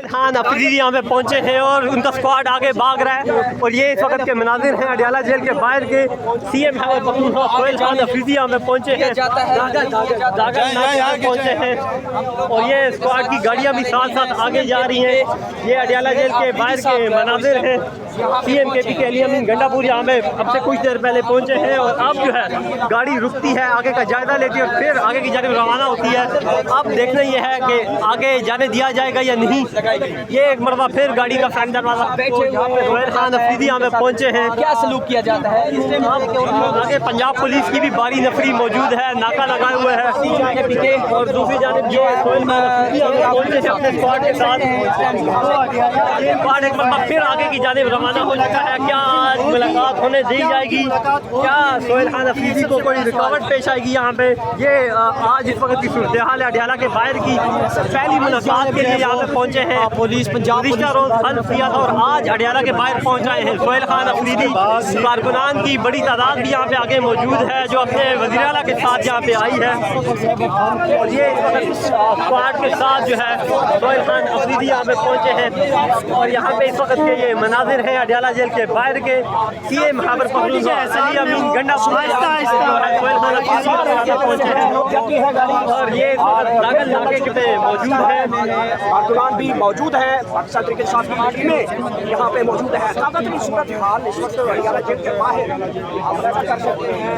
खान अफरीदी यहाँ पे पहुँचे हैं और उनका स्क्वाड आगे भाग रहा है। और ये इस वक्त के मनाजिर हैं अडियाला जेल के बाहर के। सीएम सोहेल खान अफरीदी यहाँ पे पहुँचे हैं, पहुँचे हैं और ये स्क्वाड की गाड़ियाँ भी साथ साथ आगे जा रही हैं। ये अडियाला जेल के बाहर के मनाजिर हैं। सीएम KP के अली अमीन गंडापुर यहाँ पे अब से कुछ देर पहले पहुँचे हैं और अब जो है गाड़ी रुकती है, आगे का जायजा लेती है और फिर आगे की जानिब रवाना होती है। अब देखना ये है कि आगे जाने दिया जाएगा या नहीं। ये एक मरतबा फिर गाड़ी का फ्रंट दरवाजा सोहेल खान अफरीदी यहाँ पे पहुँचे हैं। क्या सलूक किया जाता है? आगे पंजाब पुलिस की भी बारी नफरी मौजूद है, नाका लगाए हुए है और दूसरी जानिब ये सोहेल खान अफरीदी पहुँचे हैं अपने स्क्वाड के साथ। स्क्वाड एक मरतबा फिर आगे की जानिब रवाना हो चुका है। क्या आज मुलाकात होने दी जाएगी? क्या सोहेल खान अफरीदी को कोई रुकावट पेश आएगी यहाँ पे? ये आज इस वक्त की सूरत हाल है अडियाला के बाहर की। पहली मुलाकात के लिए यहाँ पे पहुँचे हैं पुलिस पंजाब रोज हल्फ किया था और आज अडियाला के बाहर पहुँच आए हैं सोहेल खान अफरीदी। कारकुनान की बड़ी तादाद भी यहाँ पे आगे मौजूद है जो अपने वज़ीर आला के साथ यहाँ पे आई है और ये स्क्वाड के साथ जो है सोहेल खान अफरीदी यहाँ पे पहुँचे हैं। और यहाँ पे इस वक्त के ये मनाजिर हैं अडियाला जेल के बाहर के। सीएम खैबर पख्तूनख्वा अली अमीन गंडापुर पहुँचे हैं और ये दागल नाके पे मौजूद है। कारकुनान भी मौजूद है, पाकिस्तान तरीके साथ की टीमें यहाँ पे मौजूद है। तादाद सूरत हाल इस वक्त अडियाला जेल के बाहर आप कर सकते हैं।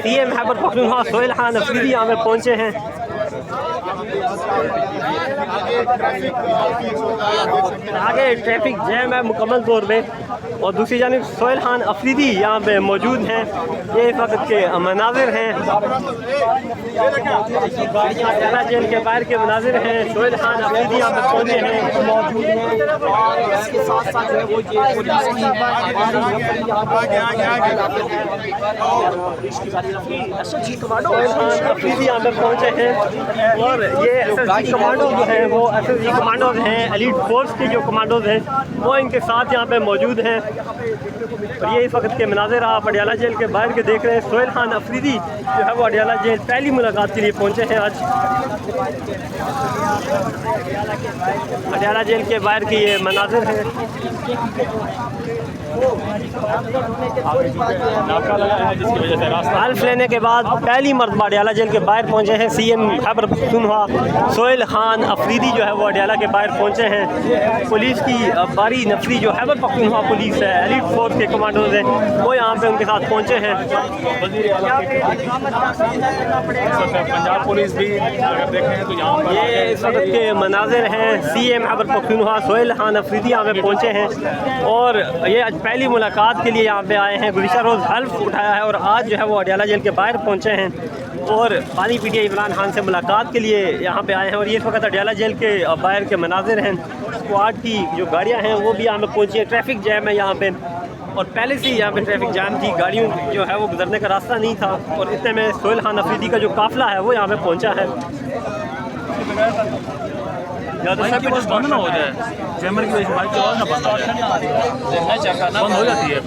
सीएम खैबर पख्तूनख्वा सोहेल खान अफरीदी यहाँ पे पहुँचे हैं। आगे ट्रैफिक जैम है मुकम्मल तौर पे और दूसरी जानिब सोहेल खान अफरीदी यहाँ पे मौजूद हैं। ये इस वक्त के मनाजिर हैं अडियाला जेल के बाहर के मनाजिर हैं। सोहेल खान अफरीदी यहाँ पे पहुँचे हैं। अफरीदी यहाँ पे पहुँचे हैं और ये SSG कमांडो जो हैं वो SSG कमांडोज हैं, एलीट फोर्स के जो कमांडोज हैं वो इनके साथ यहाँ पे मौजूद हैं। और ये इस वक्त के मनाजिर आप अडियाला जेल के बाहर के देख रहे हैं। सोहेल खान अफरीदी जो है वो अडियाला जेल पहली मुलाकात के लिए पहुँचे हैं आज। अडियाला जेल के बाहर के ये मनाजिर हैं। हल्फ लेने के बाद पहली मरतबा अडियाला जेल के बाहर पहुंचे हैं सीएम खैबर पख्तूनख्वा सोहेल खान अफरीदी जो है वो अडियाला के बाहर पहुंचे हैं। पुलिस की बारी नफरी जो खैबर पख्तूनख्वा पुलिस है, एलीट फोर्स के कमांडोज हैं वो यहाँ पे उनके साथ पहुंचे हैं। पंजाब पुलिस भी अगर देखें तो यहाँ ये इस वक्त के मनाजिर हैं। सीएम खैबर पख्तूनख्वा सोहेल खान अफरीदी यहाँ पे पहुंचे हैं और ये आज पहली मुलाकात के लिए यहाँ पे आए हैं। गुज़िश्ता रोज़ हल्फ उठाया है और आज जो है वो अडियाला जेल के बाहर पहुँचे हैं और पानी PTI इमरान खान से मुलाकात के लिए यहाँ पे आए हैं। और ये इस वक्त अडियाला जेल के बाहर के मनाजिर हैं। स्क्वाड की जो गाड़ियाँ हैं वो भी यहाँ पे पहुँची हैं। ट्रैफिक जैम है यहाँ पे और पहले से ही यहाँ पे ट्रैफिक जाम थी, गाड़ियों जो है वो गुजरने का रास्ता नहीं था और इतने में सोहेल खान अफरीदी का जो काफ़िला है वो यहाँ पे पहुँचा है। बंद ना हो जाए, चैम्बर की वजह से बंद हो जाती है।